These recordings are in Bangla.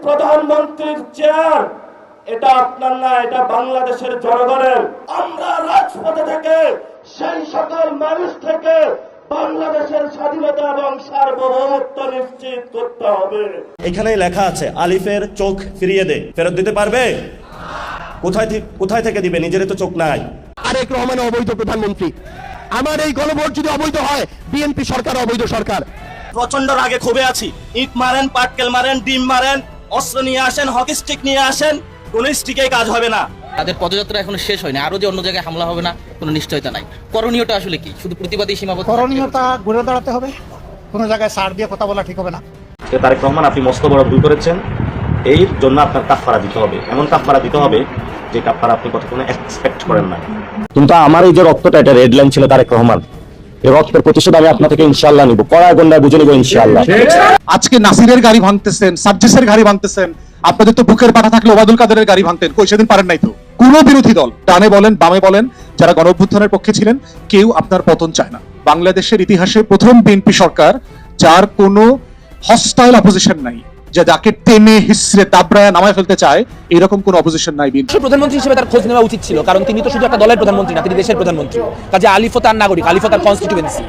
প্রধানমন্ত্রীর চেয়ার এটা আপনার না, এটা বাংলাদেশের জনগণের। আমরা রাজপথে থেকে সেই সকল মানুষ থেকে বাংলাদেশের স্বাধীনতা এবং সার্বভৌমত্ব নিশ্চিত করতে হবে। এখানে লেখা আছে আলিফের চোখ ফিরিয়ে দে, ফেরত দিতে পারবে? কোথায় থেকে দিবে? নিজের তো চোখ নাই। তারেক রহমান অবৈধ প্রধানমন্ত্রী। আমার এই গণভোট যদি অবৈধ হয়, বিএনপি সরকার অবৈধ সরকার। প্রচন্ড রাগে ক্ষোভে আছি। ইট মারেন, পাটকেল মারেন, ডিম মারেন, অস্ত্র নিয়ে আসেন, হকি স্টিক নিয়ে আসেন, কোন স্টিকে কাজ হবে না। তাদের পদযাত্রা এখনো শেষ হয়নি, আরো যে অন্য জায়গায় হামলা হবে না কোনো নিশ্চয়তা নাই। করণীয়টা আসলে কি? শুধু প্রতিবাদী সীমাবদ্ধ? করণীয়তা ঘুরে দাঁড়াতে হবে, কোনো জায়গায় সার দিয়ে কথা বলা ঠিক হবে না। তারেক রহমান, আপনি মস্ত বড় ভুল করেছেন, এই জন্য আপনার কাফফারা দিতে হবে, এমন কাফফারা দিতে হবে যে কাফফারা আপনি কতক্ষণ এক্সপেক্ট করেন না। কিন্তু আমার এই যে রক্তটা, এটা রেড লাইন ছিল তারেক রহমান, এই রক্তের প্রতিশোধ আমি আপনার থেকে ইনশাআল্লাহ নিব, কড়া গন্ডায় বুঝে নিব ইনশাআল্লাহ। আজকে নাসিরের গাড়ি ভাঙতেছেন, সাজ্জিসের গাড়ি ভাঙতেছেন, আপনাদের তো বুকের পাটা থাকলে ওবায়দুল কাদেরের গাড়ি ভাঙতেন, কই সেদিন পারেন নাই তো। কোন বিরোধী দল, ডানে বলেন বামে বলেন, যারা গণঅভ্যুত্থানের পক্ষে ছিলেন, কেউ আপনার পতন চায় না। বাংলাদেশের ইতিহাসে প্রথম বিএনপি সরকার যার কোনো হস্টাইল অপোজিশন নাই, যাকে টেনে হিসড়ে দাবড়ায় নামায় ফেলতে চায়, এরকম কোন অপোজিশন নাই। প্রধানমন্ত্রী হিসেবে তার খোঁজ নেওয়া উচিত ছিল, কারণ তিনি তো শুধু একটা দলের প্রধানমন্ত্রী না, তিনি দেশের প্রধানমন্ত্রী। কাজে আলিফও তার নাগরিক, আলিফও তার কনস্টিটিউয়েন্সি।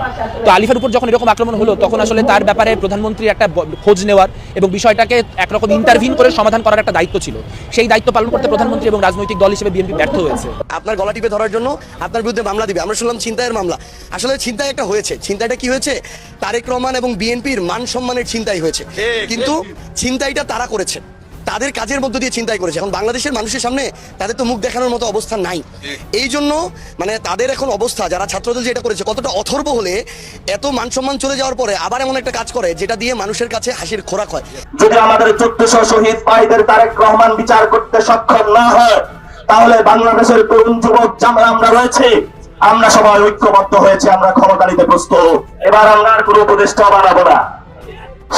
তো আলিফের উপর যখন এরকম আক্রমণ হলো, তখন আসলে তার ব্যাপারে প্রধানমন্ত্রীর একটা খোঁজ নেওয়ার এবং বিষয়টাকে একরকম ইন্টারভিন করে সমাধান করার একটা দায়িত্ব ছিল। সেই দায়িত্ব পালন করতে প্রধানমন্ত্রী এবং রাজনৈতিক দল হিসেবে বিএনপি ব্যর্থ হয়েছে। আপনার গলা টিপে ধরার জন্য আপনার বিরুদ্ধে মামলা দিবে। আমরা শুনলাম ছিনতাইয়ের মামলা। আসলে ছিনতাই একটা হয়েছে। ছিনতাইটা কি হয়েছে? তারেক রহমান এবং বিএনপির মান সম্মানের ছিনতাই হয়েছে, কিন্তু ছিনতাইটা তারা করেছে, তাদের কাজের মধ্য দিয়ে চিন্তাই করেছে। এখন বাংলাদেশের মানুষের সামনে তাদের তো মুখ দেখানোর মতো অবস্থা নাই। এই জন্য মানে তাদের এখন অবস্থা, যারা ছাত্রদল যেটা করেছে, কতটা অথর্ব হলে এত মান সম্মান চলে যাওয়ার পরে আবার এমন একটা কাজ করে যেটা দিয়ে মানুষের কাছে হাসির খোরাক হয়। যদি আমাদের 1400 শহীদ ভাইদের তারেক রহমান বিচার করতে সক্ষম না হয়, তাহলে বাংলাদেশের তরুণ যুবক যারা আমরা রয়েছে, আমরা সবাই ঐক্যবদ্ধ হয়েছে, আমরা ক্ষমতা নিতে প্রস্তুত। এবার আমরা আর কোনো উপদেষ্টা বানাবো না,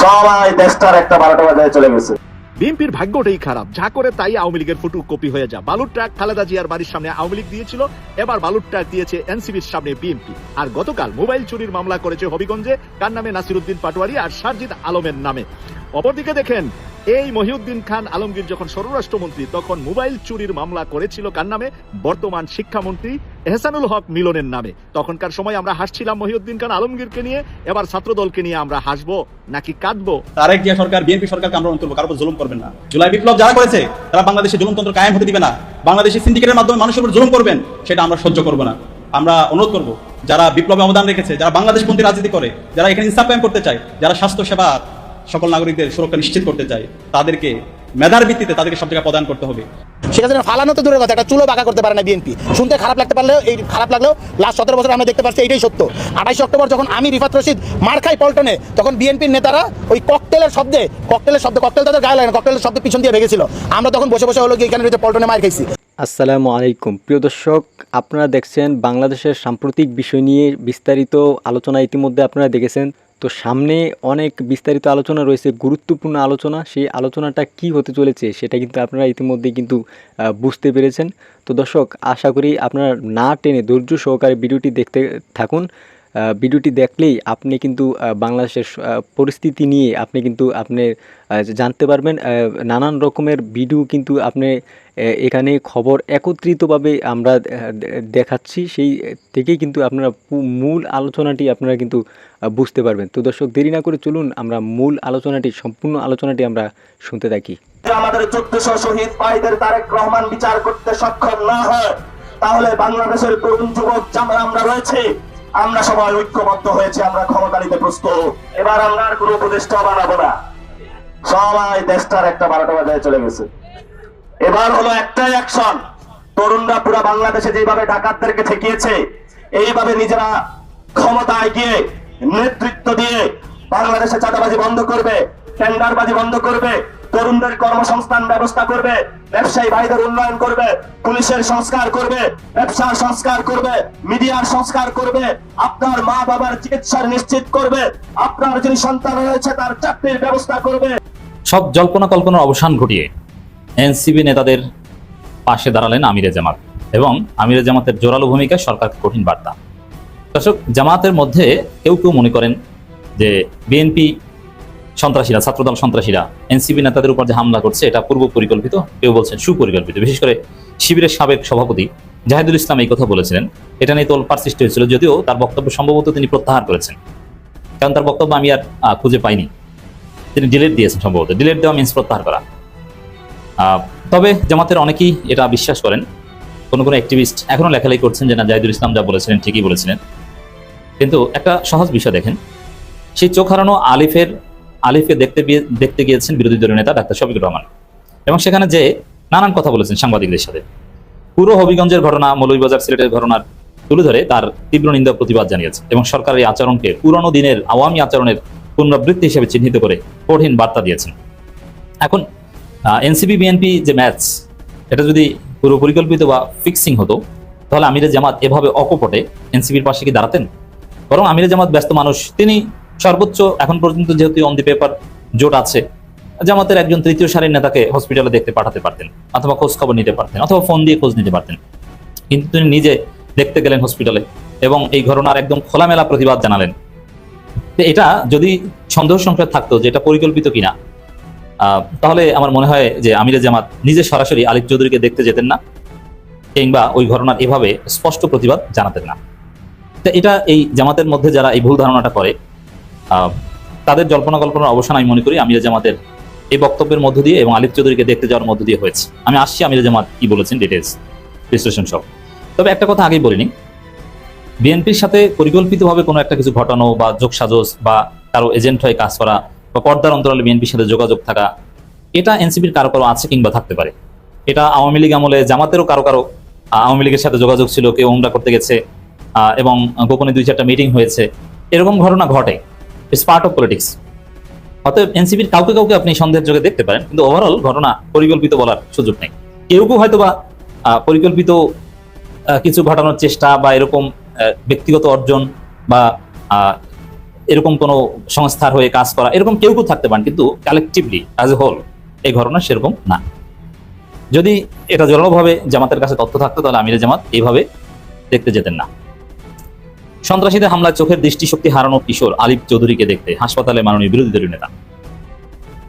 সবাই দেশটার একটা 12টা বাজায় চলে গেছে। বিএনপির ভাগ্যটাই খারাপ, যা করে তাই আওয়ামী লীগের ফটো কপি হয়ে যা। বালুর ট্রাক খালেদা জিয়ার বাড়ির সামনে আওয়ামী লীগ দিয়েছিল, এবার বালুর ট্রাক দিয়েছে এনসিবির সামনে বিএনপি। আর গতকাল মোবাইল চুরির মামলা করেছে হবিগঞ্জে, কার নামে? নাসিরউদ্দিন পাটোয়ারি আর সারজিদ আলমের নামে। অপরদিকে দেখেন, এই মহিউদ্দিন খান আলমগীর যখন স্বরাষ্ট্রমন্ত্রী, তখন মোবাইল চুরির মামলা করেছিল কার নামে? বর্তমান শিক্ষামন্ত্রী এহসানুল হক মিলনের নামে। তখনকার সময় আমরা হাসছিলাম মহিউদ্দিন খান আলমগীরকে নিয়ে, এবার ছাত্রদলকে নিয়ে আমরা হাসবো নাকি কাঁদবো? তারেক জিয়া সরকার বিএনপি সরকারকে আমরা অনুরোধ করবো, কারোর উপর জুলুম করবেন না। জুলাই বিপ্লব যারা করেছে, তারা বাংলাদেশে জুলুমতন্ত্র কায়েম হতে দিবে না। বাংলাদেশের সিন্ডিকেটের মাধ্যমে মানুষের উপর জুলুম করবেন, সেটা আমরা সহ্য করবো না। আমরা অনুরোধ করবো, যারা বিপ্লবে অবদান রেখেছে, যারা বাংলাদেশপন্থী রাজনীতি করে, যারা এখানে ইনসাফ কায়েম করতে চায়, যারা স্বাস্থ্য সেবা সকল নাগরিকদের সুরক্ষা নিশ্চিত করতে চায়, তাদেরকে মেধার ভিত্তিতে তাদেরকে সব জায়গায় প্রদান করতে হবে। সেটা যেন ফালানো তো দূরের কথা, একটা চুলো বাঁকা করতে পারে না বিএনপি। শুনতে খারাপ লাগতে পারলেও, এই খারাপ লাগলেও লাস্ট 17 বছর আমরা দেখতে পাচ্ছি এইটাই সত্য। 28 অক্টোবর যখন আমি রিফাত রশিদ মার খাই পল্টনে, তখন বিএনপির নেতারা ওই ককটেলের শব্দে, ককটেল তাদের গায়ে লাগে না, ককটেলের শব্দে পিছন দিয়ে ভেগেছিল। আমরা তখন বসে বসে হলো কি এখানে পল্টনে মার খাইছি। আসসালামু আলাইকুম প্রিয় দর্শক, আপনারা দেখছেন বাংলাদেশের সাম্প্রতিক বিষয় নিয়ে বিস্তারিত আলোচনা ইতিমধ্যে আপনারা দেখেছেন। তো সামনে অনেক বিস্তারিত আলোচনা রয়েছে, গুরুত্বপূর্ণ আলোচনা। সেই আলোচনাটা কি হতে চলেছে সেটা কিন্তু আপনারা ইতিমধ্যেই কিন্তু বুঝতে পেরেছেন। তো দর্শক, আশা করি আপনারা না টেনে ধৈর্য সহকারে ভিডিওটি দেখতে থাকুন। ভিডিওটি দেখলেই আপনি কিন্তু বাংলাদেশের পরিস্থিতি নিয়ে আপনি জানতে পারবেন। নানান রকমের ভিডিও কিন্তু আপনি এখানে খবর একত্রিতভাবে আমরা দেখাচ্ছি, সেই থেকেই কিন্তু আপনারা মূল আলোচনাটি আপনারা কিন্তু বুঝতে পারবেন। তো দর্শক, দেরি না করে চলুন আমরা মূল আলোচনাটি, সম্পূর্ণ আলোচনাটি আমরা শুনতে থাকি। আমাদের 1400 শহীদ ভাইদের তারেক রহমান বিচার করতে সক্ষম না হয়, তাহলে বাংলাদেশের তরুণ যুবক যারা আমরা রয়েছে, আমরা সবাই ঐক্যবদ্ধ হয়েছে, আমরা ক্ষমতা নিতে প্রস্তুত। এবার আমরা আর কোনো উপদেষ্টা বানাবো না, সবাই দেশটার একটা 12টা বাজায় চলে গেছে। এবার হলো একটাই অ্যাকশন, তরুণরা পুরো বাংলাদেশে যেভাবে ডাকাতদেরকে ঠেকিয়েছে, এইভাবে নিজেরা ক্ষমতায় গিয়ে নেতৃত্ব দিয়ে বাংলাদেশে চাঁদাবাজি বন্ধ করবে, টেন্ডারবাজি বন্ধ করবে, তরুণদের কর্মসংস্থান ব্যবস্থা করবে, ব্যবসায়ী ভাইদের উন্নয়ন করবে, পুলিশের সংস্কার করবে, ব্যবসার সংস্কার করবে, মিডিয়ার সংস্কার করবে, আপনার মা বাবার চিকিৎসার নিশ্চিত করবে, আপনার যিনি সন্তান রয়েছে তার চাকরির ব্যবস্থা করবে। সব জল্পনা কল্পনার অবসান ঘটিয়ে এনসিবি নেতাদের পাশে দাঁড়ালেন আমিরে জামাত, এবং আমিরে জামাতের জোরালো ভূমিকায় সরকারকে কঠিন বার্তা। দর্শক, জামাতের মধ্যে কেউ কেউ মনে করেন যে বিএনপি সন্ত্রাসীরা, ছাত্রদল সন্ত্রাসীরা এনসিপি নেতাদের উপর যে হামলা করছে এটা পূর্ব পরিকল্পিত, কেউ বলছেন সুপরিকল্পিত। বিশেষ করে শিবিরের সাবেক সভাপতি জাহিদুল ইসলাম এই কথা বলেছিলেন। এটা নিয়ে তোলপাড় সৃষ্টি হয়েছিল, যদিও তার বক্তব্য সম্ভবত তিনি প্রত্যাহার করেছেন, কারণ তার বক্তব্য আমি আর খুঁজে পাইনি। তিনি ডিলেট দিয়েছেন, সম্ভবত ডিলেট দেওয়া মিন্স প্রত্যাহার করা। তবে জামাতের অনেকেই এটা বিশ্বাস করেন। কোনো কোনো অ্যাক্টিভিস্ট এখনো লেখালেখি করছেন যে না, জাহিদুল ইসলাম যা বলেছিলেন ঠিকই বলেছিলেন। কিন্তু একটা সহজ বিষয় দেখেন, সেই চোখ হারানো আলিফকে দেখতে গিয়েছেন বিরোধী দলীয় নেতা ডাক্তার শফিকুর রহমান, এবং সেখানে যে নানান কথা বলেছেন সাংবাদিকদের সাথে। পুরো হবিগঞ্জের ঘটনা, মৌলভীবাজার সিলেটের ঘটনার তুলে ধরে তার তীব্র নিন্দা প্রতিবাদ জানিয়েছে, এবং সরকারের এই আচরণকে পুরনো দিনের আওয়ামী আচরণের পুনরাবৃত্তি হিসেবে চিহ্নিত করে কঠিন বার্তা দিয়েছেন। এখন এনসিপি বিএনপি যে ম্যাচ, এটা যদি পুরো পরিকল্পিত বা ফিক্সিং হতো, তাহলে আমিরে জামাত এভাবে অকপটে এনসিপির পাশে কি দাঁড়াতেন? বরং আমিরে জামাত ব্যস্ত মানুষ, তিনি সর্বোচ্চ এখন পর্যন্ত যেহেতু অন দি পেপার জোট আছে, জামাতের একজন তৃতীয় সারির নেতাকে হসপিটালে দেখতে পাঠাতে পারতেন, অথবা খোঁজ খবর নিতে পারতেন, অথবা ফোন দিয়ে খোঁজ নিতে পারতেন। কিন্তু তিনি নিজে দেখতে গেলেন হসপিটালে এবং এই ঘটনার একদম খোলামেলা প্রতিবাদ জানালেন। তো এটা যদি সন্দেহ সংশয় থাকতো যে এটা পরিকল্পিত কিনা, তাহলে আমার মনে হয় যে আমিরে জামাত নিজে সরাসরি আলিফ চৌধুরীকে দেখতে যেতেন না, কিংবা ওই ঘটনার এভাবে স্পষ্ট প্রতিবাদ জানাতেন না। তো এটা এই জামাতের মধ্যে যারা এই ভুল ধারণাটা করে, তাদের জল্পনা কল্পনার অবসান আমি মনে করি আমিরে জামাতের এই বক্তব্যের মধ্য দিয়ে এবং আলিফ চৌধুরীকে দেখতে যাওয়ার মধ্য দিয়ে হয়েছে। আমি আসছি আমিরে জামাত কি বলেছেন, ডিটেলস বিশ্লেষণ সব। তবে একটা কথা আগেই বলিনি, বিএনপির সাথে পরিকল্পিতভাবে কোনো একটা কিছু ঘটানো বা যোগসাজশ বা কারো এজেন্ট হয়ে কাজ করা বা পর্দার অন্তরালে বিএনপির সাথে যোগাযোগ থাকা, এটা এনসিপির কারো কারো আছে কিংবা থাকতে পারে। এটা আওয়ামী লীগ আমলে জামাতেরও কারো কারো আওয়ামী লীগের সাথে যোগাযোগ ছিল, কেউ উমরা করতে গেছে এবং গোপনে 2-4টা মিটিং হয়েছে, এরকম ঘটনা ঘটে। It's part of politics. অতএব এনসিপির কাউকে কাউকে আপনি সন্দেহের চোখে দেখতে পারেন, কিন্তু ওভারঅল ঘটনা পরিকল্পিত বলার সুযোগ নেই। কেউ কেউ হয়তো বা পরিকল্পিত কিছু ঘটানোর চেষ্টা বা এরকম ব্যক্তিগত অর্জন বা এরকম কোনো সংস্থার হয়ে কাজ করা, এরকম কেউ কেউ থাকতে পারেন, কিন্তু কালেকটিভলি অ্যাজ এ হোল এই ঘটনা সেরকম না। যদি এটা জোরালোভাবে জামাতের কাছে তথ্য থাকতো, তাহলে আমিরে জামাত এইভাবে দেখতে যেতেন না। সন্ত্রাসীদের হামলায় চোখের দৃষ্টিশক্তি হারানো কিশোর আলিফ চৌধুরীকে দেখতে হাসপাতালে মাননীয় বিরোধী দলীয় নেতা।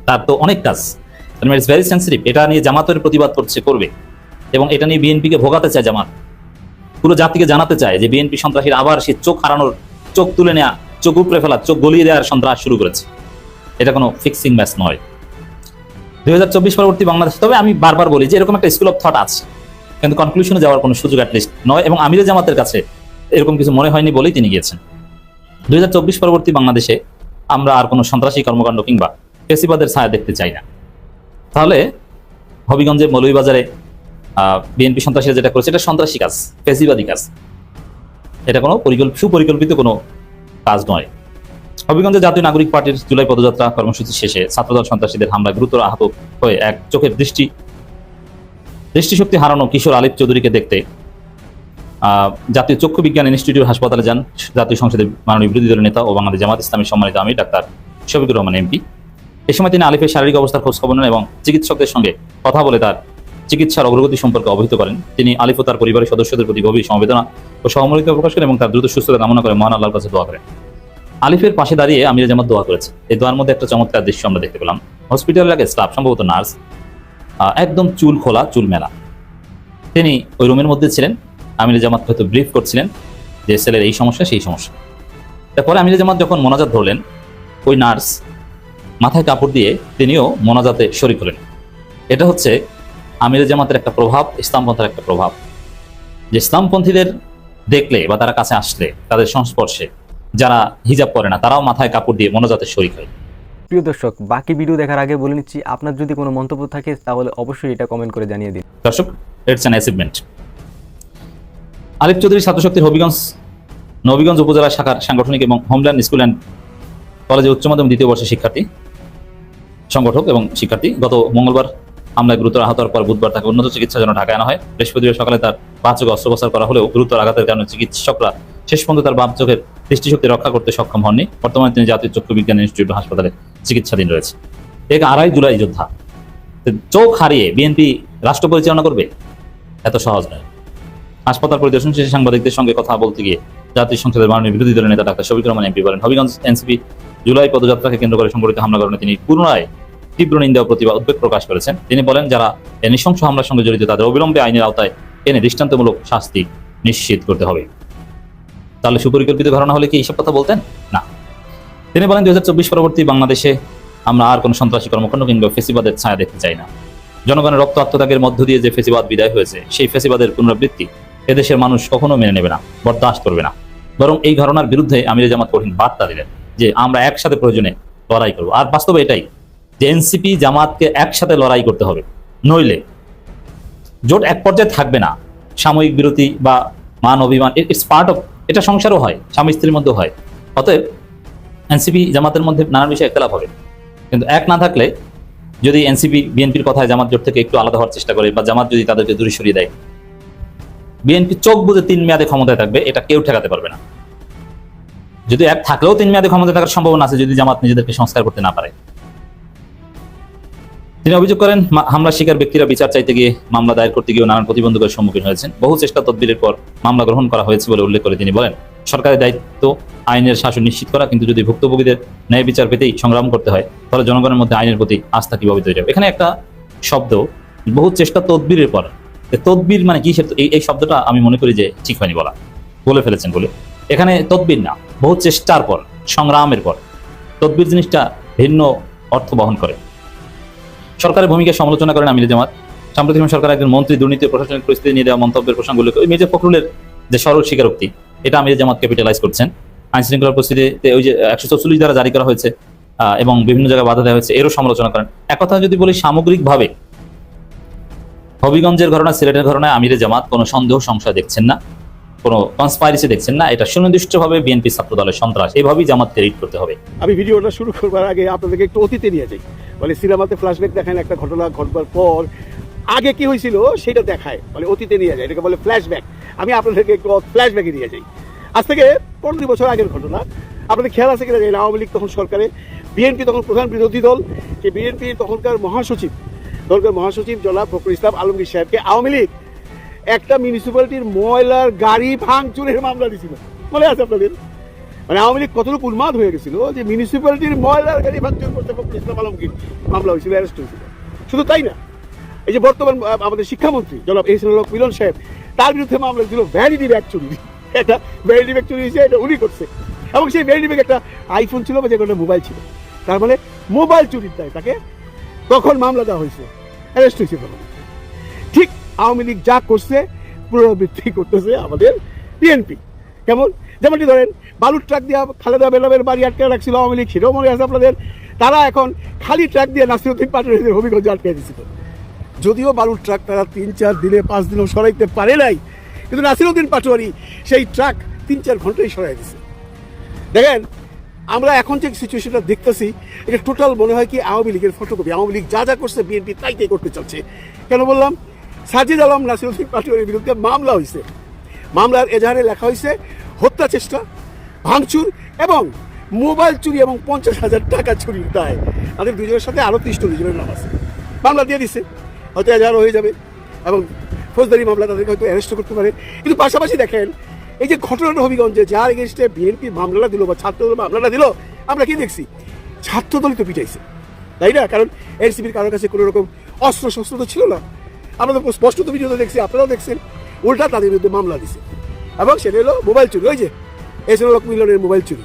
তার তো অনেক কাজ, ইটস ভেরি সেন্সিটিভ। এটা নিয়ে জামাতের প্রতিবাদ করবে, এবং এটা নিয়ে বিএনপিকে ভোগাতে চায় জামাত, পুরো জাতিকে জানাতে চায় যে বিএনপি সন্ত্রাসীর আবার সে চোখ হারানোর, চোখ তুলে নেওয়া, চোখ উপড়ে ফেলা, চোখ গলিয়ে দেওয়ার সন্ত্রাস শুরু করেছে। এটা কোনো ফিক্সিং ম্যাচ নয়। 2024 পরবর্তী বাংলাদেশ, তবে আমি বারবার বলি যে এরকম একটা স্কুল অফ থট আছে, কিন্তু কনক্লুশনে যাওয়ার কোনো সুযোগ অ্যাটলিস্ট নয়, এবং আমিরে জামাতের কাছে এরকম কিছু মনে হয়নি বলেই তিনি গিয়েছেন। 2024 পরবর্তী বাংলাদেশে আমরা আর কোনো সন্ত্রাসী কর্মকাণ্ড কিংবা ফেসিবাদের ছায়া দেখতে চাই না। তাহলে হবিগঞ্জে মৌলভীবাজারে বিএনপি সন্ত্রাসীরা যেটা করেছে, এটা সন্ত্রাসী কাজ, ফেসিবাদী কাজ, এটা কোনো সুপরিকল্পিত কোনো কাজ নয়। হবিগঞ্জে জাতীয় নাগরিক পার্টির জুলাই পদযাত্রা কর্মসূচি শেষে ছাত্রদল সন্ত্রাসীদের হামলায় গুরুতর আহত হয়ে এক চোখের দৃষ্টিশক্তি হারানো কিশোর আলিফ চৌধুরীকে দেখতে জাতীয় চক্ষু বিজ্ঞান ইনস্টিটিউট হাসপাতালে যান জাতীয় সংসদের মাননীয় বিরোধী দলের নেতা ও বাংলাদেশ জামাত ইসলামী সম্মানিত আমির ডাক্তার শফিকুর রহমান এমপি। এ সময় তিনি আলিফের শারীরিক অবস্থার খোঁজ খবর নেন এবং চিকিৎসকদের সঙ্গে কথা বলে তার চিকিৎসার অগ্রগতি সম্পর্কে অবহিত করেন। তিনি আলিফ ও তার পরিবারের সদস্যদের প্রতি গভীর সমবেদনা ও সহমর্মিতা প্রকাশ করেন এবং তার দ্রুত সুস্থতা কামনা করে মহান আল্লাহর কাছে দোয়া করেন। আলিফের পাশে দাঁড়িয়ে আমিরে জামাত দোয়া করেছে। এই দোয়ার মধ্যে একটা চমৎকার দৃশ্য আমরা দেখতে পেলাম। হসপিটালের আগে স্টাফ, সম্ভবত নার্স, একদম চুল খোলা, চুল মেলা, তিনি ওই রুমের মধ্যে ছিলেন। আমিরে জামাত হয়তো ব্রিফ করছিলেন যে সেলের এই সমস্যা সেই সমস্যা। তারপরে আমিরে জামাত যখন মোনাজাত ধরলেন, ওই নার্স মাথায় কাপড় দিয়ে তিনিও মোনাজাতে শরীক হলেন। এটা হচ্ছে আমিরে জামাতের একটা প্রভাব, ইসলামপন্থীর একটা প্রভাব, যে ইসলামপন্থীদের দেখলে বা তারা কাছে আসলে, তাদের সংস্পর্শে যারা হিজাব করে না, তারাও মাথায় কাপড় দিয়ে মোনাজাতে শরীক হয়। প্রিয় দর্শক, বাকি ভিডিও দেখার আগে বলে নিচ্ছি, আপনার যদি কোনো মন্তব্য থাকে তাহলে অবশ্যই এটা কমেন্ট করে জানিয়ে দিন। দর্শক, ইটস অ্যান অ্যাচিভমেন্ট। আলিফ চৌধুরী ছাত্রশক্তির নবীগঞ্জ উপজেলা শাখার সাংগঠনিক এবং হোমল্যান্ড স্কুল অ্যান্ড কলেজে উচ্চ মাধ্যমিক দ্বিতীয় বর্ষের সংগঠক এবং শিক্ষার্থী। গত মঙ্গলবার হামলায় গুরুতর আহত হওয়ার পর বুধবার তাকে উন্নত চিকিৎসার জন্য ঢাকায় আনা হয়। বৃহস্পতিবার সকালে তার বাম চোখে অস্ত্রোপচার করা হলেও গুরুতর আঘাতের কারণে চিকিৎসকরা শেষ পর্যন্ত তার বাম চোখের দৃষ্টিশক্তি রক্ষা করতে সক্ষম হননি। বর্তমানে তিনি জাতীয় চক্ষু বিজ্ঞান ইনস্টিটিউট হাসপাতালে চিকিৎসাধীন রয়েছে। এক 2.5 জুলাই যোদ্ধা, চোখ হারিয়ে বিএনপি রাষ্ট্র পরিচালনা করবে? এত সহজ নয়। হাসপাতাল পরিদর্শন শেষে সাংবাদিকদের সঙ্গে কথা বলতে গিয়ে জাতীয় সংসদের মাননীয় বিরোধী দলের নেতা ডাক্তার শফিকুর রহমান এমপি বলেন, হবিগঞ্জ এনসিপি জুলাই পদযাত্রাকে কেন্দ্র করে সংঘটিত হামলার কারণে তিনি পুনরায় তীব্র নিন্দা ও প্রতিবাদ উদ্বেগ প্রকাশ করেছেন। তিনি বলেন, যারা এই নৃশংস হামলার সঙ্গে জড়িত তাদের অবিলম্বে আইনের আওতায় এনে দৃষ্টান্তমূলক শাস্তি নিশ্চিত করতে হবে। তাহলে সুপরিকল্পিত ঘটনা হলে কি এইসব কথা বলতেন? না। তিনি বলেন, 2024 পরবর্তী বাংলাদেশে আমরা আর কোনো সন্ত্রাসী কর্মকাণ্ড কিংবা ফেসিবাদের ছায়া দেখতে চাই না। জনগণের রক্ত আত্মত্যাগের মধ্য দিয়ে যে ফেসিবাদ বিদায় হয়েছে, সেই ফেসিবাদের পুনরাবৃত্তি এদেশের মানুষ কখনো মেনে নেবে না, বরদাস্ত করবে না। বরং এই ঘটনার বিরুদ্ধে আমিরে জামাত কঠিন বার্তা দিলেন যে আমরা একসাথে প্রয়োজনে লড়াই করবো। আর বাস্তবে এটাই যে এনসিপি জামাতকে একসাথে লড়াই করতে হবে, নইলে জোট এক পর্যায়ে থাকবে না। সাময়িক বিরতি বা মান অভিমান, ইটস পার্ট অফ, এটা সংসারও হয়, স্বামী স্ত্রীর মধ্যেও হয়। অতএব এনসিপি জামাতের মধ্যে নানান বিষয়ে একতলাপ হবে, কিন্তু এক না থাকলে যদি এনসিপি বিএনপির কথায় জামাত জোট থেকে একটু আলাদা হওয়ার চেষ্টা করে বা জামাত যদি তাদেরকে দূরে সরিয়ে দেয়, বিএনপি চোখ বুঝে 3 মেয়াদে ক্ষমতায় থাকবে, এটা কেউ ঠেকাতে পারবে না। যদি এক থাকলেও 3 মেয়াদে ক্ষমতায় থাকার সম্ভাবনা আছে যদি জামাত নিজেদেরকে সংস্কার করতে না পারে। তিনি অভিযোগ করেন, হামলা শিকার ব্যক্তিরা বিচার চাইতে গিয়ে মামলা দায়ের করতে গিয়ে নানান প্রতিবন্ধকের সম্মুখীন হয়েছেন। বহু চেষ্টা তদবিরের পর মামলা গ্রহণ করা হয়েছে বলে উল্লেখ করে তিনি বলেন, সরকারের দায়িত্ব আইনের শাসন নিশ্চিত করা, কিন্তু যদি ভুক্তভোগীদের ন্যায় বিচার পেতেই সংগ্রাম করতে হয় তাহলে জনগণের মধ্যে আইনের প্রতি আস্থা কিভাবে তৈরি হবে। এখানে একটা শব্দ, বহু চেষ্টা তদবিরের পর, তদবির মানে কি, এই শব্দটা আমি মনে করি যে ঠিক হয়নি বলে ফেলেছেন বলে। এখানে তদবির না, বহু চেষ্টার পর, সংগ্রামের পর। তদবির জিনিসটা ভিন্ন অর্থ বহন করে। সরকারের ভূমিকা সমালোচনা করেন আমিরে জামাত। সাম্প্রতিক সরকার একজন মন্ত্রী দুর্নীতি ও প্রশাসনিক পরিস্থিতি নিয়ে দেওয়া মন্তব্যের প্রসঙ্গ উল্লেখ করে মির্জা ফখরুলের যে সরল স্বীকারোক্তি, এটা আমিরে জামাত ক্যাপিটালাইজ করছেন। আইন শৃঙ্খলা পরিস্থিতিতে ওই যে 144 দ্বারা জারি করা হয়েছে এবং বিভিন্ন জায়গায় বাধা দেওয়া হয়েছে, এরও সমালোচনা করেন। এক কথা যদি বলি, সামগ্রিকভাবে হবিগঞ্জের ঘটনা, সিলেটের ঘটনায় আমিরে জামাত কোনো সন্দেহ সংশয় দেখছেন না, কোনো কনস্পাইরেসি দেখছেন না। এটা সুনির্দিষ্টভাবে বিএনপি ছাত্র দলের সন্ত্রাস, এইভাবেই জামাতকে রিড করতে হবে। আমি ভিডিওটা শুরু করবার আগে আপনাদেরকে একটু অতীতে নিয়ে যাই। মানে সিনেমাতে ফ্ল্যাশব্যাক দেখায়, একটা ঘটনা ঘটবার পর আগে কি হয়েছিল সেটা দেখায়, মানে অতীতে নিয়ে যায়, এটাকে বলে ফ্ল্যাশব্যাক। আমি আপনাদেরকে একটু ফ্ল্যাশব্যাকে নিয়ে যাই। আজ থেকে 15 বছর আগের ঘটনা। আপনাদের খেয়াল আছে কিনা জানি না, আওয়ামী লীগ তখন সরকারে, বিএনপি তখন প্রধান বিরোধী দল। সেই বিএনপির তখনকার মহাসচিব জনাব ফখরুল ইসলাম আলমগীর সাহেবকে আওয়ামী লীগ একটা মিউনিসিপ্যালিটির ময়লার গাড়ি ভাঙচুরের মামলা দিয়েছিল। মনে আছে আপনাদের? মানে আওয়ামী লীগ কতটুকু উন্মাদ হয়ে গেছিল যে মিউনিসিপ্যালিটির ময়লার গাড়ি ভাঙচুর করতে ফখরুল ইসলাম আলমগীর মামলা হয়েছিল, অ্যারেস্ট হয়েছিল। শুধু তাই না, এই যে বর্তমান আমাদের শিক্ষামন্ত্রী জনাব এহসানুল হক মিলন সাহেব, তার বিরুদ্ধে মামলা ছিল ভ্যানিটি ব্যাগ চুরি। একটা ভ্যানিটি ব্যাগ চুরি হয়েছে, এটা উনি করছে। এবং সেই ভ্যানিটি ব্যাগ একটা আইফোন ছিল বা যে কোনো মোবাইল ছিল, তার মানে মোবাইল চুরির দায় তাকে তখন মামলা দেওয়া হয়েছে, অ্যারেস্ট হয়েছে তখন। ঠিক আওয়ামী লীগ যা করছে পুনরাবৃত্তি করতেছে আমাদের বিএনপি। কেমন? যেমনটি ধরেন বালুর ট্রাক দিয়ে খালেদা বেগমের বাড়ি আটকে রাখছিল আওয়ামী লীগ, সেটাও মনে আছে আপনাদের। তারা এখন খালি ট্রাক দিয়ে নাসিরউদ্দিন পাটোয়ারিদের হবিগঞ্জে আটকে দিয়েছিল। যদিও বালুর ট্রাক তারা 3-4 দিনে 5 দিনও সরাইতে পারে নাই, কিন্তু নাসিরউদ্দিন পাটোয়ারি সেই ট্রাক 3-4 ঘন্টায় সরাই দিয়েছে। দেখেন, আমরা এখন যে সিচুয়েশনটা দেখতেছি, এটা টোটাল মনে হয় কি আওয়ামী লীগের ফটোকপি। আওয়ামী লীগ যা যা করছে বিএনপি তাই করতে চাচ্ছে। কেন বললাম? সাজিদ আলম নাসিরউদ্দিন পাটোয়ারির বিরুদ্ধে মামলা হয়েছে। মামলার এজাহারে লেখা হয়েছে হত্যা চেষ্টা, ভাঙচুর এবং মোবাইল চুরি এবং 50,000 টাকা চুরির দায়। তাদের দুজনের সাথে আরও 30 জনের নাম আছে। মামলা দিয়ে দিচ্ছে, হয়তো এজাহার হয়ে যাবে এবং ফৌজদারি মামলা তাদেরকে হয়তো অ্যারেস্ট করতে পারে। কিন্তু পাশাপাশি দেখেন, এই যে ঘটনাটা হবিগঞ্জে যার এগেনস্টে বিএনপি মামলাটা দিল বা ছাত্রদল মামলাটা দিল, আমরা কি দেখছি? ছাত্রদলই তো পিটাইছে, তাই না? কারণ এনসিপির কারোর কাছে কোনো রকম অস্ত্র শস্ত্র তো ছিল না। আমরা তো স্পষ্ট ভিডিওতে দেখছি, আপনারাও দেখছেন। উল্টা তাদের বিরুদ্ধে মামলা দিছে এবং সেটা হলো মোবাইল চুরি। ওই যে এহসানুল হক মিলনের মোবাইল চুরি।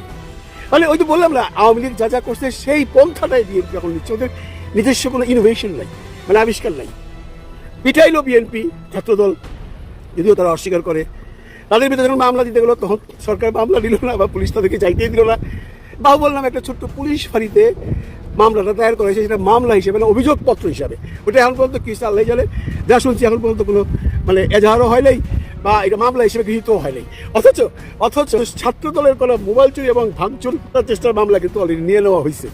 মানে ওই তো বললাম না, আওয়ামী লীগ যা যা করছে সেই পন্থাটাই বিএনপি এখন নিচ্ছে। ওদের নিজস্ব কোনো ইনোভেশন নাই, মানে আবিষ্কার নাই। পিটাইলো বিএনপি ছাত্রদল, যদিও তারা অস্বীকার করে। তাদের বিরুদ্ধে যখন মামলা দিতে গেলো তখন সরকার মামলা দিল না বা পুলিশ তাদেরকে যাইতেই দিল না। বাবু বললাম, একটা ছোট্ট পুলিশ ফাঁড়িতে মামলাটা দায়ের করা হয়েছে, সেটা মামলা হিসেবে না, অভিযোগপত্র হিসাবে। ওটা এখন পর্যন্ত কি আল্লাহ জানে, যা শুনছি এখন পর্যন্ত কোনো মানে এজাহারও হয় নাই বা এটা মামলা হিসেবে গৃহীতও হয় নাই। অথচ ছাত্র দলের কোনো মোবাইল চুরি এবং ভাঙচুর করার চেষ্টার মামলা কিন্তু অলরেডি নিয়ে নেওয়া হয়েছে।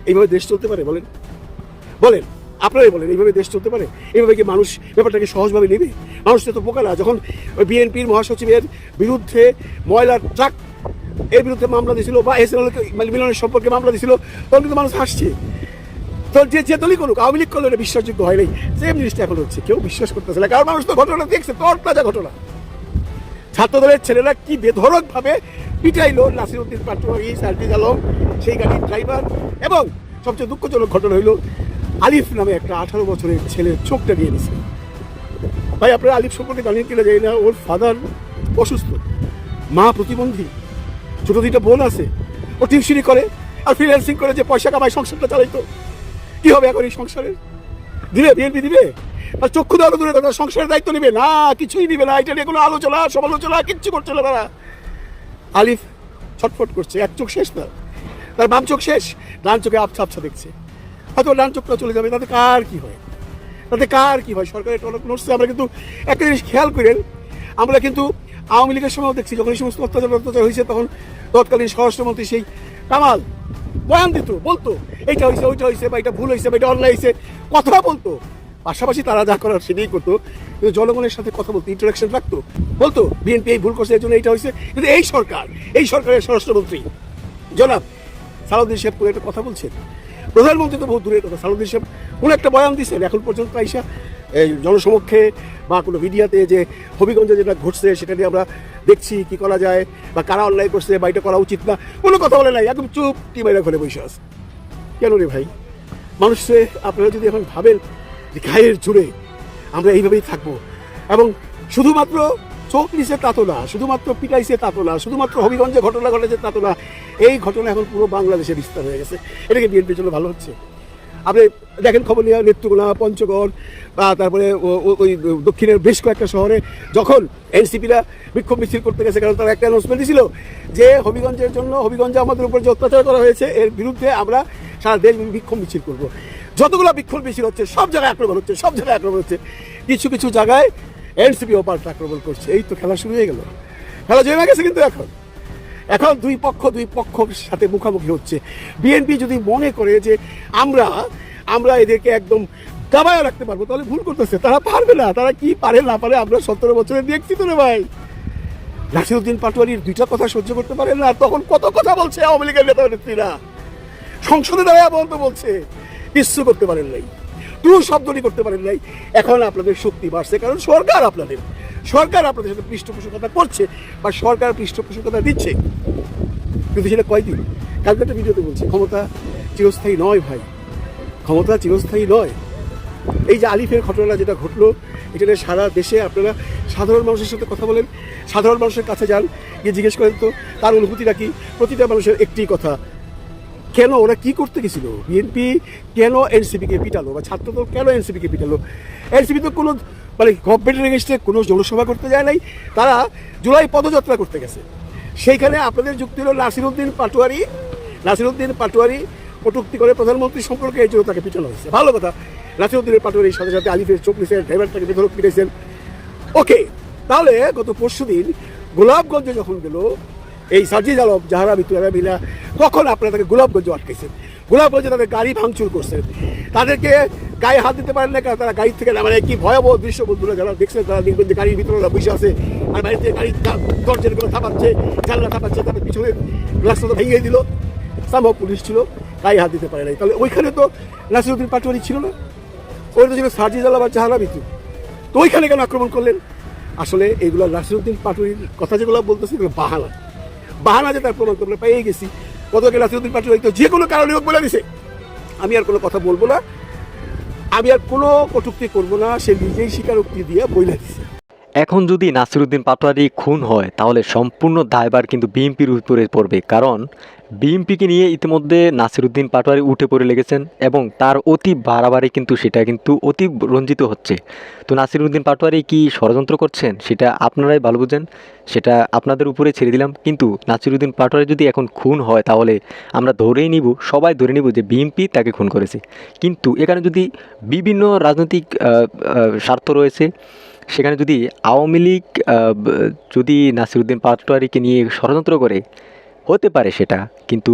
এইভাবে দেশ চলতে পারে? বলেন আপনারাই বলেন, এইভাবে দেশ চলতে পারে? এইভাবে কি মানুষ ব্যাপারটাকে সহজভাবে নেবে? মানুষ তো বোকা না। যখন ওই বিএনপির মহাসচিবের বিরুদ্ধে ময়লার ট্রাক এর বিরুদ্ধে মামলা দিয়েছিল বা মিলনের সম্পর্কে মামলা দিয়েছিল, তখন কিন্তু মানুষ হাসছে। তো যে দলই করুক, আওয়ামী লীগ করলে এটা বিশ্বাসযোগ্য হয় নাই। সেম জিনিসটা এখন হচ্ছে, কেউ বিশ্বাস করতেছে না, কারণ মানুষ তো ঘটনা দেখছে, তরতাজা ঘটনা। ছাত্রদলের ছেলেরা কি বেধড়ক ভাবে পিটাইলো নাসিরউদ্দিন পাটোয়ারি, সার্জিস আলম, সেই গাড়ির ড্রাইভার, এবং সবচেয়ে দুঃখজনক ঘটনা হইল আলিফ নামে একটা 18 বছরের ছেলের চোখটা নিয়ে নিছে। ভাই আপনারা আলিফ সম্পর্কে জানেন কিনা জানি না, ওর ফাদার অসুস্থ, মা প্রতিবন্ধী, ছোট দুইটা বোন আছে, ও টিউশনি করে আর ফ্রিল্যান্সিং করে যে পয়সা কামায় সংসারটা চালাইতো। কি হবে এখন এই সংসারের? দিবে বিএনপি দিবে? আর চক্ষু দেওয়ার দূরে তারা সংসারের দায়িত্ব নিবে না, কিছুই নিবে না। এটা নিয়ে কোনো আলোচনা সমালোচনা কিচ্ছু করছে না তারা। আলিফ ছটফট করছে, এক চোখ শেষ না, তার বাম চোখ শেষ, ডান চোখে আবছা আবছা দেখছে। হয়তো ডান চোখটা চলে যাবে, তাতে কার কি হয়? তাতে কার কি হয়? সরকারের টনক নড়ছে। আমরা কিন্তু একটা জিনিস খেয়াল করেন, আমরা কিন্তু আওয়ামী লীগের সময়ও দেখছি যখন এই সমস্ত অত্যাচার হয়েছে তখন তৎকালীন স্বরাষ্ট্রমন্ত্রী সেই কামাল বয়ান দিত, বলতো এইটা হয়েছে, ওইটা হয়েছে, বা এটা ভুল হয়েছে, বা এটা অন্যায় হয়েছে, কথা বলতো। পাশাপাশি তারা যা করার সেটাই করতো, কিন্তু জনগণের সাথে কথা বলতো, ইন্টারাকশন রাখতো, বলতো বিএনপি এই ভুল করছে, এই জন্য এইটা হয়েছে। কিন্তু এই সরকারের স্বরাষ্ট্রমন্ত্রী জনাব সালাউদ্দিন সাহেব কোনো একটা কথা বলছেন, প্রধানমন্ত্রী তো বহু দূরের কথা, সালাউদ্দিন সাহেব কোনো একটা বয়ান দিচ্ছেন এখন পর্যন্ত আইসা এই জনসমক্ষে বা কোনো মিডিয়াতে যে হবিগঞ্জে যেটা ঘটছে সেটা নিয়ে আমরা দেখছি কি করা যায়, বা কারা অন্যায় করছে, বা এটা করা উচিত না, কোনো কথা বলে নাই, একদম চুপ টিমাইরা ঘরে বসে আছে। কেন রে ভাই? মানুষে আপনারা যদি এখন ভাবেন যে গায়ের জুড়ে আমরা এইভাবেই থাকবো, এবং শুধুমাত্র চোখ নিছে তা তো না, শুধুমাত্র পিটাইছে তা তো না, শুধুমাত্র হবিগঞ্জে ঘটনা ঘটেছে তা তো না, এই ঘটনা এখন পুরো বাংলাদেশে বিস্তার হয়ে গেছে। এটাকে বিএনপির জন্য ভালো হচ্ছে? আপনি দেখেন খবর নিয়ে নেত্রকোনা, পঞ্চগড়, বা তারপরে ওই দক্ষিণের বেশ কয়েকটা শহরে যখন এনসিপিরা বিক্ষোভ মিছিল করতে গেছে, কারণ তারা একটা অ্যানাউন্সমেন্ট দিয়েছিল যে হবিগঞ্জের জন্য, হবিগঞ্জে আমাদের উপর যে অত্যাচার করা হয়েছে এর বিরুদ্ধে আমরা সারা দেশ বিক্ষোভ মিছিল করবো। যতগুলো বিক্ষোভ মিছিল হচ্ছে সব জায়গায় আক্রমণ হচ্ছে, সব জায়গায় আক্রমণ হচ্ছে, কিছু কিছু জায়গায় এনসিপিও পাল্টা আক্রমণ করছে। এই তো খেলা শুরু হয়ে গেল, খেলা জমে গেছে। কিন্তু এখন দুই পক্ষর সাথে মুখোমুখি হচ্ছে। বিএনপি যদি মনে করে যে আমরা এদেরকে একদম দাবায় রাখতে পারবো, তাহলে ভুল করতেছে। তারা পারবে না। তারা কি পারে না পারে আমরা 17 বছরে দেখছি তো রে ভাই। নাসিরউদ্দিন পাটোয়ারির দুইটা কথা সহ্য করতে পারেন না, তখন কত কথা বলছে আওয়ামী লীগের নেতা নেত্রীরা, সংসদে দাঁড়ায় বলতে বলছে, কিচ্ছু করতে পারেন নাই, টু শব্দটি করতে পারেন নাই। এখন আপনাদের শক্তি বাড়ছে, কারণ সরকার আপনাদের সাথে পৃষ্ঠপোষকতা করছে, বা সরকার পৃষ্ঠপোষকতা দিচ্ছে। কিন্তু সেটা কয়দিন? কালকে একটা ভিডিওতে বলছে ক্ষমতা চিরস্থায়ী নয় ভাই, ক্ষমতা চিরস্থায়ী নয়। এই যে আলিফের ঘটনা যেটা ঘটলো, এটা নিয়ে সারা দেশে আপনারা সাধারণ মানুষের সাথে কথা বলেন, সাধারণ মানুষের কাছে যান, গিয়ে জিজ্ঞেস করেন তো তার অনুভূতিটা কি। প্রতিটা মানুষের একটি কথা, কেন ওরা কি করতে গেছিল? বিএনপি কেন এনসিপিকে পিটালো, বা ছাত্রদল কেন এনসিপিকে পিটালো? এনসিপি তো কোনো গভর্নমেন্টের এগেইনস্টে কোনো জনসভা করতে যায় নাই, তারা জুলাই পদযাত্রা করতে গেছে। সেইখানে আপনাদের যুক্তি হলো নাসিরউদ্দিন পাটোয়ারি কটূক্তি করে প্রধানমন্ত্রী সম্পর্কে, এই জন্য তাকে পিটানো হয়েছে। ভালো কথা, নাসিরউদ্দিনের পাটোয়ারির সাথে সাথে আলিফের চোখ নিয়েছেন, ড্রাইভারটাকে বেধড়ক পিটাইছেন। ওকে, তাহলে গত পরশুদিন গোলাপগঞ্জে যখন গেল এই সার্জিস আলম, জাহারা মিতুরা মিলা, তখন আপনারা তাকে গোলাপগঞ্জে আটকেছেন, গোলাপগঞ্জে তাদের গাড়ি ভাঙচুর করছেন, তাদেরকে গায়ে হাত দিতে পারেন না, কারণ তারা গাড়ি থেকে নামে। কি ভয়াবহ দৃশ্য বন্ধুরা যারা দেখছেন তারা দেখবেন যে গাড়ির ভিতরে ওরা বসে আছে, আর বাড়িতে গাড়ি দরজার করে থাপাচ্ছে, জানলা থাপাচ্ছে, তাদের পিছনে গ্লাসটা তো ভেঙে দিল, সম্ভব পুলিশ ছিল, গায়ে হাত দিতে পারে নাই। তাহলে ওইখানে তো নাসিরউদ্দিন পাটোয়ারি ছিল না, ওই তো ছিল সার্জিস আলম আর জাহারা মিতু, তো ওইখানে কেন আক্রমণ করলেন? আসলে এইগুলো নাসিরউদ্দিন পাটোয়ারির কথা যেগুলো বলতেছে এগুলো বাহানা যে তার প্রমাণ আমরা পেয়ে গেছি। গতকাল নাসিরউদ্দিন পাটোয়ারি তো যে কোনো কারণে হোক বলে দিছে, আমি আর কোনো কথা বলবো না, আমি আর কোনো কটূক্তি করবো না, সে নিজেই স্বীকারোক্তি দিয়ে বইলা দিছে। এখন যদি নাসিরউদ্দিন পাটোয়ারি খুন হয় তাহলে সম্পূর্ণ দায়ভার কিন্তু বিএনপির উপরে পড়বে, কারণ বিএনপিকে নিয়ে ইতিমধ্যে নাসিরউদ্দিন পাটোয়ারি উঠে পড়ে লেগেছেন এবং তার অতি বাড়াবাড়ি কিন্তু সেটা কিন্তু অতি রঞ্জিত হচ্ছে। তো নাসিরউদ্দিন পাটোয়ারি কি ষড়যন্ত্র করছেন সেটা আপনারাই ভালো বুঝেন, সেটা আপনাদের উপরে ছেড়ে দিলাম। কিন্তু নাসিরউদ্দিন পাটোয়ারি যদি এখন খুন হয় তাহলে আমরা সবাই ধরে নিব যে বিএনপি তাকে খুন করেছে। কিন্তু এখানে যদি বিভিন্ন রাজনৈতিক স্বার্থ রয়েছে, সেখানে যদি আওয়ামী লীগ যদি নাসিরউদ্দিন পাটোয়ারিকে নিয়ে ষড়যন্ত্র করে, হতে পারে সেটা, কিন্তু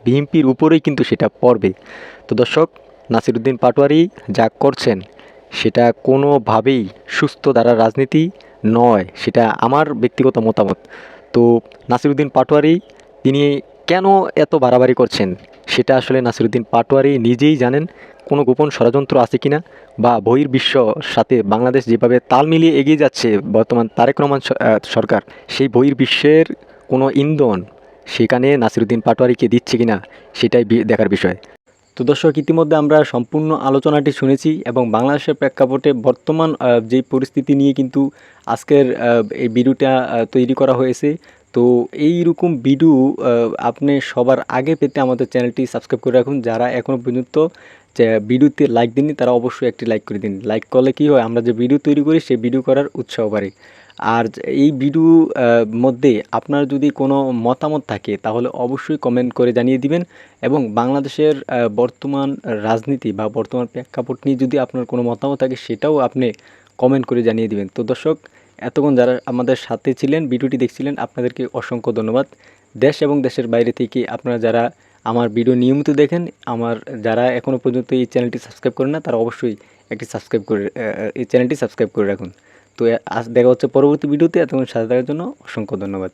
বিএনপির উপরেই কিন্তু সেটা পড়বে। তো দর্শক, নাসিরউদ্দিন পাটোয়ারি যা করছেন সেটা কোনোভাবেই সুস্থ ধারার রাজনীতি নয়, সেটা আমার ব্যক্তিগত মতামত। তো নাসিরউদ্দিন পাটোয়ারি তিনি কেন এত বাড়াবাড়ি করছেন সেটা আসলে নাসিরউদ্দিন পাটোয়ারি নিজেই জানেন, কোনো গোপন ষড়যন্ত্র আছে কিনা, বা বহির্বিশ্ব সাথে বাংলাদেশ যেভাবে তাল মিলিয়ে এগিয়ে যাচ্ছে বর্তমান তারেক রহমান সরকার, সেই বহির্বিশ্বের কোনো ইন্ধন সেখানে নাসিরুদ্দিন পাটোয়ারিকে দিচ্ছে কিনা, সেটাই দেখার বিষয়। তো দর্শক, ইতিমধ্যে আমরা সম্পূর্ণ আলোচনাটি শুনেছি এবং বাংলাদেশের প্রেক্ষাপটে বর্তমান যেই পরিস্থিতি নিয়ে কিন্তু আজকের এই ভিডিওটা তৈরি করা হয়েছে। তো এইরকম ভিডিও আপনি সবার আগে পেতে আমাদের চ্যানেলটি সাবস্ক্রাইব করে রাখুন। যারা এখনও পর্যন্ত ভিডিওতে লাইক দিননি তারা অবশ্যই একটি লাইক করে দিন। লাইক করলে কী হয়, আমরা যে ভিডিও তৈরি করি সেই ভিডিও করার উৎসাহ বাড়ে। আর এই ভিডিও মধ্যে আপনার যদি কোনো মতামত থাকে তাহলে অবশ্যই কমেন্ট করে জানিয়ে দিবেন, এবং বাংলাদেশের বর্তমান রাজনীতি বা বর্তমান প্রেক্ষাপট নিয়ে যদি আপনার কোনো মতামত থাকে সেটাও আপনি কমেন্ট করে জানিয়ে দিবেন। তো দর্শক, এতক্ষণ যারা আমাদের সাথে ছিলেন, ভিডিওটি দেখছিলেন, আপনাদেরকে অসংখ্য ধন্যবাদ। দেশ এবং দেশের বাইরে থেকে আপনারা যারা আমার ভিডিও নিয়মিত দেখেন, যারা এখনও পর্যন্ত এই চ্যানেলটি সাবস্ক্রাইব করেন না তারা অবশ্যই এই চ্যানেলটি সাবস্ক্রাইব করে রাখুন। তো আজ দেখা হচ্ছে পরবর্তী ভিডিওতে। এতক্ষণ সাথে থাকার জন্য অসংখ্য ধন্যবাদ।